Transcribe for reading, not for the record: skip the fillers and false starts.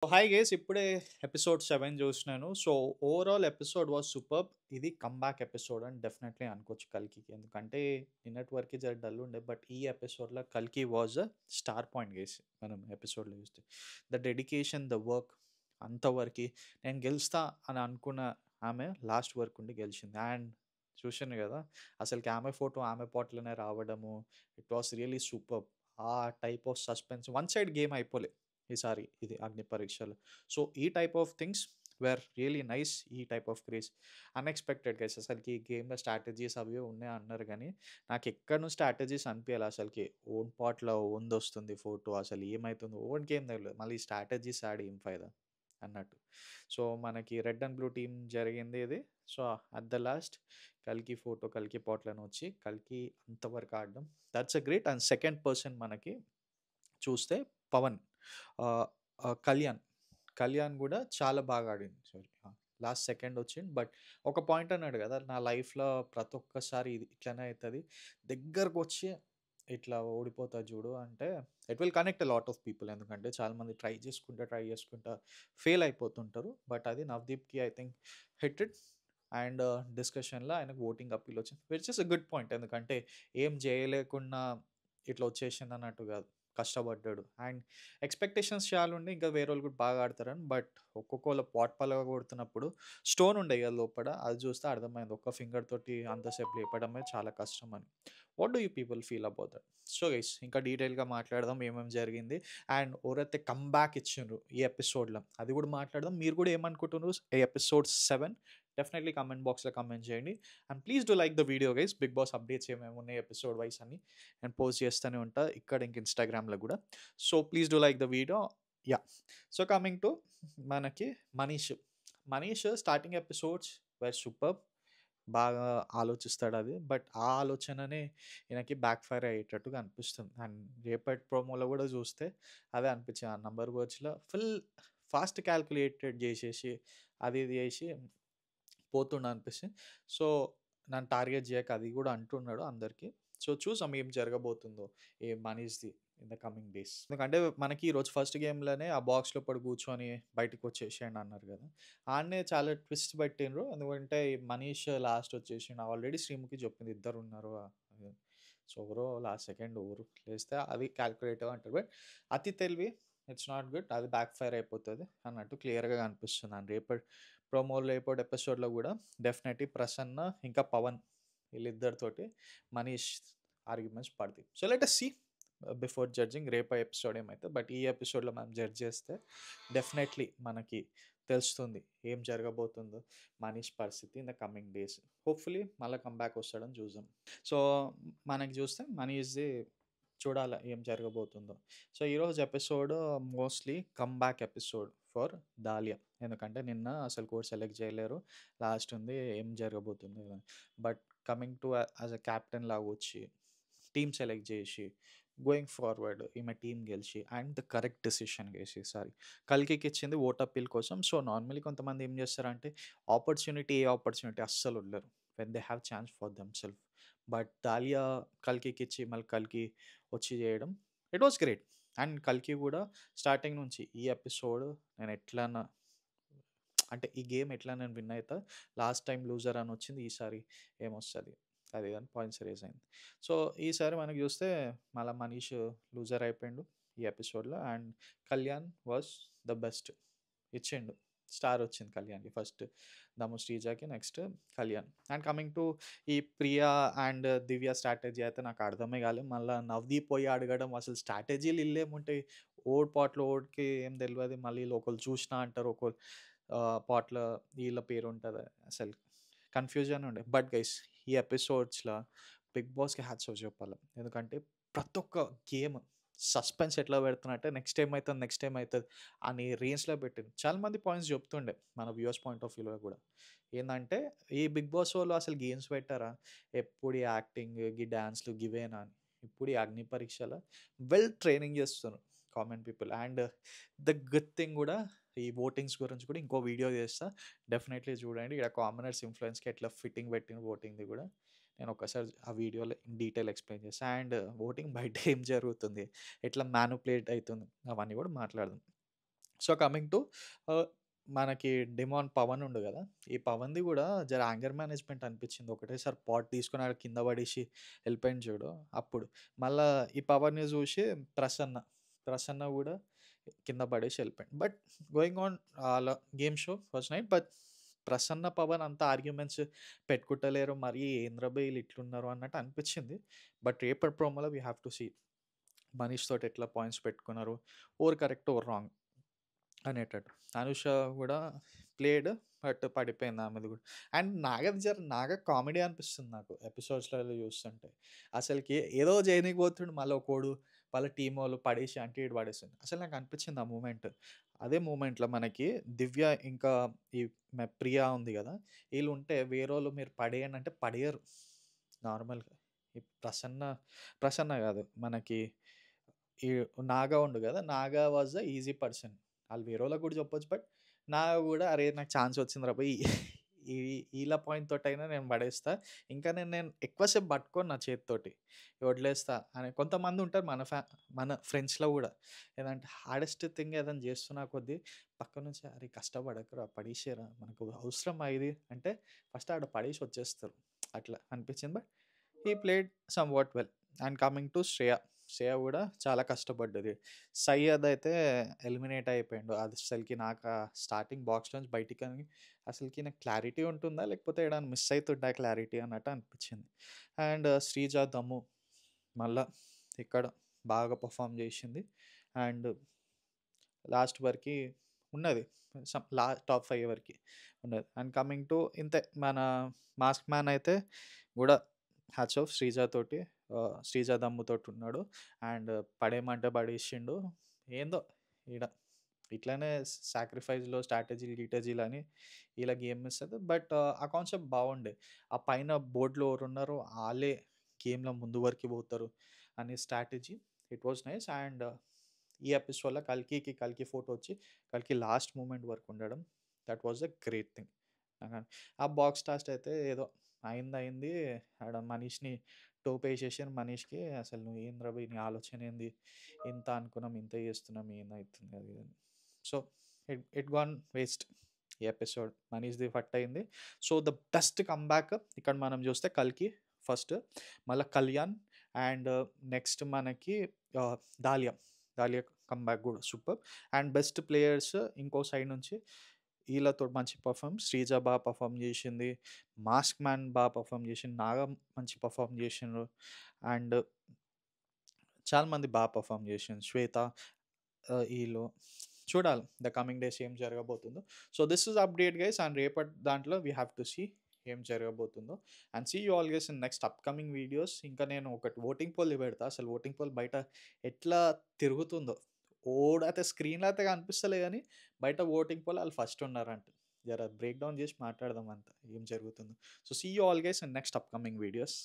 Hi guys, ఇప్పుడే episode 7 చూసినాను. So overall episode was superb. ఇది కమ్‌బ్యాక్ ఎపిసోడ్ అని డెఫినెట్లీ అనుకోవచ్చు కల్కికి. ఎందుకంటే నిన్నటి వరకే జర డల్ ఉండే, బట్ ఈ ఎపిసోడ్‌లో కల్కి was a star point guys. మనం ఎపిసోడ్‌లో చూస్తే ద డెడికేషన్, ద వర్క్ అంతవరకు నేను గెలుస్తా అని అనుకున్న ఆమె లాస్ట్ వరకు ఉండి గెలిచింది. అండ్ చూసాను కదా, అసలుకి ఆమె ఫోటో ఆమె పాటలోనే రావడము, ఇట్ వాస్ రియలీ సూపర్బ్. ఆ type of suspense one side game అయిపోలే ఈసారి ఇది అగ్ని పరీక్షలు. సో ఈ type of things were really nice. ఈ type of craze unexpected guys. అసలుకి ఈ గేమ్లో స్ట్రాటజీస్ అవి ఉన్నాయి అన్నారు, కానీ నాకు ఎక్కడ స్ట్రాటజీస్ అనిపించాలి. అసలుకి ఓన్ పాట్లో ఓన్ది వస్తుంది ఫోటో, అసలు ఏమవుతుందో ఓన్ గేమ్ తెలియదు, మళ్ళీ స్ట్రాటజీస్ ఆడి ఏం ఫైదా అన్నట్టు. సో మనకి రెడ్ అండ్ బ్లూ టీం జరిగింది ఇది. సో అట్ ద లాస్ట్ కల్కి ఫోటో కల్కి పాట్లను వచ్చి కల్కి అంతవరకు ఆడడం, that's a great. And second person మనకి చూస్తే పవన్, ఆహ్, కళ్యాణ్. కళ్యాణ్ గూడా చాలా బాగా ఆడిండు. సారీ, లాస్ట్ సెకండ్ వచ్చిండు. బట్ ఒక పాయింట్ అన్నాడు గదా, నా లైఫ్‌లో ప్రతి ఒక్కసారి ఇది ఇట్లనే అయితది. దగ్గరకొచ్చి ఇట్లా ఓడిపోతా జూడు అంటే it will connect a lot of people. ఎందుకంటే చాలామంది ట్రై చేసుకుంటా ఫెయిల్ అయిపోతుంటారు. బట్ అది నవదీప్‌కి I think hit it. And డిస్కషన్‌లో ఆయనకు ఓటింగ్ అప్పీల్ వచ్చింది. Which is a good point. ఎందుకంటే ఏం జేయలేకున్నా ఇట్లా వచ్చేసిందన్నట్టు గాదు. కష్టపడ్డాడు. అండ్ ఎక్స్‌పెక్టేషన్స్ చాలా ఉండే, ఇంకా వేరోళ్ళు కూడా బాగా ఆడతారని. బట్ ఒక్కొక్కళ్ళు పాట్ పగలగొడుతున్నప్పుడు స్టోన్ ఉండే కదా లోపట, అది చూస్తే అర్థమైంది. ఒక్క ఫింగర్ తోటి అంతసేపు లేపడమే చాలా కష్టం అని. What do you people feel about that? So guys, ఇంకా డీటెయిల్‌గా మాట్లాడదాం ఏమేమి జరిగింది. అండ్ ఎవరైతే కమ్‌బ్యాక్ ఇచ్చిండ్రు ఈ ఎపిసోడ్‌లో అది కూడా మాట్లాడదాం. మీరు కూడా ఏమనుకుంటున్నారు ఈ ఎపిసోడ్ 7? డెఫినెట్లీ కామెంట్ బాక్స్‌లో కామెంట్ చేయండి. And please do like the video guys. Bigg Boss updates ఏమేమి ఉన్నాయి ఎపిసోడ్ వైస్ అని నేను పోస్ట్ చేస్తూనే ఉంటా ఇక్కడ, ఇంక ఇన్‌స్టాగ్రామ్‌లో గూడా. So please do like the video. Yeah! So coming to మనకి మనీష్. మనీష్ స్టార్టింగ్ ఎపిసోడ్స్ వర్ సూపర్బ్. బాగా ఆలోచిస్తాడది. బట్ ఆ ఆలోచననే ఈయనకి బ్యాక్ ఫైర్ అయ్యేటట్టుగా అనిపిస్తుంది. అండ్ రేపటి ప్రోమోలో గూడా చూస్తే అదే అనిపించింది. ఆ నంబర్ వర్డ్స్‌లో ఫుల్ ఫాస్ట్ కాలిక్యులేటెడ్ జేసేసి అది ఇది జేసి పోతుండనిపిస్తుంది. సో నన్ను టార్గెట్ జేయకు అది గూడా అంటున్నాడు అందరికి. సో చూసాం ఏం జరగబోతుందో ఈ మనీష్‌ది ఇన్ ద కమింగ్ డేస్. ఎందుకంటే మనకి ఈరోజు ఫస్ట్ గేమ్‌లోనే ఆ బాక్స్‌లో పడి కూర్చొని బయటికొచ్చేసేయండి అన్నారు గదా, ఆడనే చాలా ట్విస్ట్ పెట్టిండ్రు. ఎందుకంటే ఈ మనీష్ లాస్ట్ వచ్చేసిండు. ఆల్రెడీ శ్రీముఖి చెప్పింది ఇద్దరున్నారు అని. సో ఎవరో లాస్ట్ సెకండ్ ఎవరు లేస్తే అది కాలిక్యులేటివ్ అంటారు. బట్ అతి తెలివి ఇట్స్ నాట్ గుడ్. అది బ్యాక్ ఫైర్ అయిపోతది అన్నట్టు క్లియర్‌గా కనిపిస్తుంది. అండ్ రేపటి ప్రోమోలో రేపటి ఎపిసోడ్‌లో గూడా డెఫినెట్‌లీ ప్రసన్న ఇంకా పవన్ వీళ్ళిద్దరితోటి మనీష్ ఆర్గ్యుమెంట్స్ పడతాయి. So let us see before judging రేపటి ఎపిసోడ్ ఏమైతే. బట్ ఈ ఎపిసోడ్‌లో మనం జడ్జ్ చేస్తే డెఫినెట్‌లీ మనకి తెలుస్తుంది ఏం జరగబోతుందో మనీష్ పరిస్థితి in the coming days. Hopefully మళ్ళా కమ్‌బ్యాక్ వస్తాడని చూద్దాం. సో మనకి చూస్తే మనీష్‌ది చూడాల ఏం జరగబోతుందో. సో ఈరోజు episode mostly comeback episode for dahlia. ఎందుకంటే నిన్న అసలు కోడ్ సెలెక్ట్ చేయలేరు. లాస్ట్ ఉంది ఏం జరగబోతుందో అని. But coming to as a captain లాగా వచ్చి టీమ్ సెలెక్ట్ చేసి గోయింగ్ ఫార్వర్డ్ ఈమె టీమ్ గెలిచి అండ్ ద కరెక్ట్ డెసిషన్ చేసి ఈసారి కల్కికి ఇచ్చింది ఓట్ అప్పీల్ కోసం. సో నార్మల్లీ కొంతమంది ఏం చేస్తారంటే ఏ ఆపర్చునిటీ అస్సలు వదలరు when they have chance for them self. But Dalia కల్కికి ఇచ్చి మళ్ళీ కల్కి వచ్చి చేయడం ఇట్ వాస్ గ్రేట్. అండ్ కల్కి కూడా స్టార్టింగ్ నుంచి ఈ ఎపిసోడ్ నేను ఎట్లన్నా అంటే ఈ గేమ్ ఎట్లా నేను విన్ అవుతా, లాస్ట్ టైం లూజర్ అని వచ్చింది, ఈసారి ఏమొస్తుంది అది అని పాయింట్స్ రేజ్ అయింది. సో ఈసారి మనకి చూస్తే మళ్ళీ మనీష్ లూజర్ అయిపోయిండు ఈ ఎపిసోడ్లో. And Kalyan was the best, ఇచ్చిండు. స్టార్ వచ్చింది కళ్యాణ్కి ఫస్ట్, దము శ్రీజాకి, next Kalyan. And coming to ఈ ప్రియా అండ్ దివ్య స్ట్రాటజీ అయితే నాకు అర్థమే కాలేదు. మళ్ళీ నవదీప్ పోయి అడగడం, అసలు స్ట్రాటజీలు ఇల్లేముంటాయి, ఓడ్ పాటలు ఓడికి ఏం తెలియదు, మళ్ళీ వీళ్ళు ఒకళ్ళు చూసినా అంటారు, ఒకళ్ళు పాటలో వీళ్ళ పేరు ఉంటుంది, అసలు కన్ఫ్యూజన్ ఉండే. బట్ గైస్ ఈ ఎపిసోడ్స్లో బిగ్ బాస్కి హ్యాట్స్ ఆఫ్ చెప్పాలి. ఎందుకంటే ప్రతి ఒక్క గేమ్ సస్పెన్స్ ఎట్లా పెడుతున్నట్టే నెక్స్ట్ టైం అవుతుంది అని రేంజ్లో పెట్టింది. చాలామంది పాయింట్స్ చెప్తుండే మన వ్యూవర్స్ పాయింట్ ఆఫ్ వ్యూలో కూడా. ఏంటంటే ఈ బిగ్ బాస్ వాళ్ళు అసలు గేమ్స్ పెట్టారా, ఎప్పుడు ఈ యాక్టింగ్ ఈ డ్యాన్స్లు గివేనా అని. ఇప్పుడు ఈ అగ్ని పరీక్షలో వెల్ ట్రైనింగ్ చేస్తున్నారు common people. And the good thing కూడా, ఈ ఓటింగ్స్ గురించి కూడా ఇంకో వీడియో చేస్తా, డెఫినెట్లీ చూడండి. ఇక్కడ కామనర్స్ ఇన్ఫ్లుయెన్స్కి ఎట్లా ఫిట్టింగ్ పెట్టిన ఓటింగ్ది కూడా నేను ఒకసారి ఆ వీడియోలో ఇన్ డీటెయిల్ ఎక్స్ప్లెయిన్ చేస్తాను. అండ్ ఓటింగ్ బయట ఏం జరుగుతుంది, ఎట్లా మ్యానుపులేట్ అవుతుంది, అవన్నీ కూడా మాట్లాడదాం. సో, కమింగ్ టు ఆహ్, మనకి డిమాన్ పవన్ ఉండు గదా! ఈ పవన్‌ది గూడా జర యాంగర్ మేనేజ్‌మెంట్ అనిపిచ్చింది. ఒకటేసారి పాట్ తీసుకొని ఆడ కింద పడేసి ఎళ్ళిపోయిండు చూడు అప్పుడు. మళ్ళా ఈ పవన్‌ని జూసి ప్రసన్న, ప్రసన్న గూడా కింద పడేసి ఎళ్ళిపోయిండు. బట్ గోయింగ్ ఆన్ అలా game show first night. But Prasanna, Pavan అంత ఆర్గ్యుమెంట్స్ పెట్టుకుంటలేరు. మరి ఏందిరా బే! ఈళ్ళు ఇట్లున్నారు అన్నట్టు అనిపిచ్చింది. బట్ రేపటి ప్రోమోలో we have to see Manish తోటి ఎట్లా పాయింట్స్ పెట్టుకున్నారు. ఓర్ కరెక్ట్, ఓర్ రాంగ్ అనేటట్టు. అనుష గూడా ప్లేడ్ బట్ పడిపోయింది ఆమెది గూడా. అండ్ నాగది నాగ కామెడీ అనిపిస్తుంది నాకు ఎపిసోడ్స్‌లలో చూస్తుంటే. అసలకి ఏదో జేయనీకి పోతుండు మళ్ళీ ఒకోడు వాళ్ళ టీమోళ్ళు పడేసి అంటే ఈడు పడేసిండు. అసలు నాకు అనిపించింది ఆ మూమెంట్. అదే మూమెంట్‌లో మనకి దివ్య ఇంకా ఈ ప్రియా ఉంది గదా! ఈళ్ళుంటే వేరోళ్ళు మీరు పడేయండి అంటే పడేయరు నార్మల్‌గా. ఈ ప్రసన్న, ప్రసన్న గాదు మనకి ఈ నాగా ఉండు గదా! Naga was the easy person. ఆళ్ళు వేరేళ్ళకి గూడా చెప్పొచ్చు. బట్ నాగా గూడా అరే! నాకు ఛాన్స్ వచ్చిందిరా బోయ్! ఈ ఈళ్ళ పాయింట్ తోటైనా నేను పడేస్తా. ఇంకా నేను నేను ఎక్కువ సేపు పట్టుకోను నా చేత్తోటి. వదిలేస్తా అని కొంతమందుంటారు మన ఫ్రెండ్స్‌లో గూడా. ఏదంటే హార్డెస్ట్ థింగ్ ఏదైనా చేస్తున్న కొద్దీ పక్క నుంచి అరే! కష్టపడకురా పడేసేయరా మనకు అవసరమా ఇది అంటే ఫస్ట్ ఆడ పడేసి వచ్చేస్తారు. అట్లా అనిపించింది. But he played somewhat well. And coming to Shreya. Shreya గూడా చాలా కష్టపడ్డది. సయ్యద్ అయితే ఎలిమినేట్ అయిపోయిండు. అది అసలకి నాకు స్టార్టింగ్ బాక్స్ నుంచి బయటికని అసలకి నాకు క్లారిటీ ఉంటుందా? లేకపోతే ఏడైనా మిస్ అయితుందా క్లారిటీ అన్నట్టు అనిపించింది. అండ్ శ్రీజ, దమ్ము మళ్ళా ఇక్కడ బాగా పెర్ఫార్మ్ చేసింది. అండ్ లాస్ట్ వరకి ఉన్నది. టాప్ 5 వరకి ఉన్నది. అండ్ కమింగ్ టు ఇంతే మన మాస్క్ మ్యాన్ అయితే గూడా హ్యాట్స్ ఆఫ్ శ్రీజ తోటి. శ్రీజ దమ్ముతోటి ఉన్నాడు. అండ్ పడేయమంటే పడేసిండు. ఏందో ఈడ ఇట్లనే సాక్రిఫైస్‌లో స్ట్రాటజీలు, గిటజీలని ఇలా గేమ్ ఇస్తది. బట్ ఆ కాన్సెప్ట్ బావుండే. ఆ పైన బోర్డ్‌లో ఎవరున్నారో ఆళ్ళే గేమ్‌లో ముందు వరకి పోతారు అనే strategy it was nice. And ఈ ఎపిసోడ్‌లో కల్కి ఫోటో వచ్చి కల్కి లాస్ట్ మూమెంట్ వరకు ఉండడం that was a great thing. ఆ బాక్స్ టాస్ట్ అయితే ఏదో అయింది. ఆడ మనీష్‌ని టోపేసేసిర్రు మనీష్‌కి. అసలు నువ్వు ఏందిరా బయ్! నీ ఆలోచన ఏంది? ఇంత అనుకున్నాం, ఇంత చేస్తున్నాం ఏమైతుంది అది ఇది అని. సో, ఇట్ గాన్ వేస్ట్ ఈ ఎపిసోడ్. మనీష్‌ది ఫట్ అయింది. సో, ద బెస్ట్ కమ్‌బ్యాక్ ఇక్కడ మనం చూస్తే 'కల్కి' ఫస్ట్, మళ్ళా 'కళ్యాణ్' అండ్ నెక్స్ట్ మనకి ఆహ్, 'దాలియా'. 'దాలియా' కమ్‌బ్యాక్ గూడా సూపర్. అండ్ బెస్ట్ ప్లేయర్స్ ఇంకో సైడ్ నుంచి ఈళ్ళతో మంచి శ్రీజ పెర్ఫార్మ్ జేసింది. మాస్క్ మ్యాన్ పెర్ఫార్మ్ జేసిండు. నాగ మంచి పెర్ఫార్మ్ జేసిండ్రు. అండ్ చాలా మంది పెర్ఫార్మ్ జేసిండ్రు. శ్వేత ఈళ్ళు చూడాలి ద కమింగ్ డేస్ ఏం జరగబోతుందో. So, this is update guys. And రేపటి దాంట్లో వి హావ్ టు సీ ఏం జరగబోతుందో. And see you all guys in next upcoming videos. ఇంకా నేను ఒకటి ఓటింగ్ పోల్ పెడతా. అసలు ఓటింగ్ పోల్ బయట ఎట్లా తిరుగుతుందో. ఓడైతే స్క్రీన్‌లో అయితే కనిపిస్తలే గానీ, బయట ఓటింగ్ పోల్ ఆళ్ళు ఫస్ట్ ఉన్నారంట. జర బ్రేక్ డౌన్ జేసి మాట్లాడదాం అంతా ఏం జరుగుతుందో. So, see you all guys in next upcoming videos.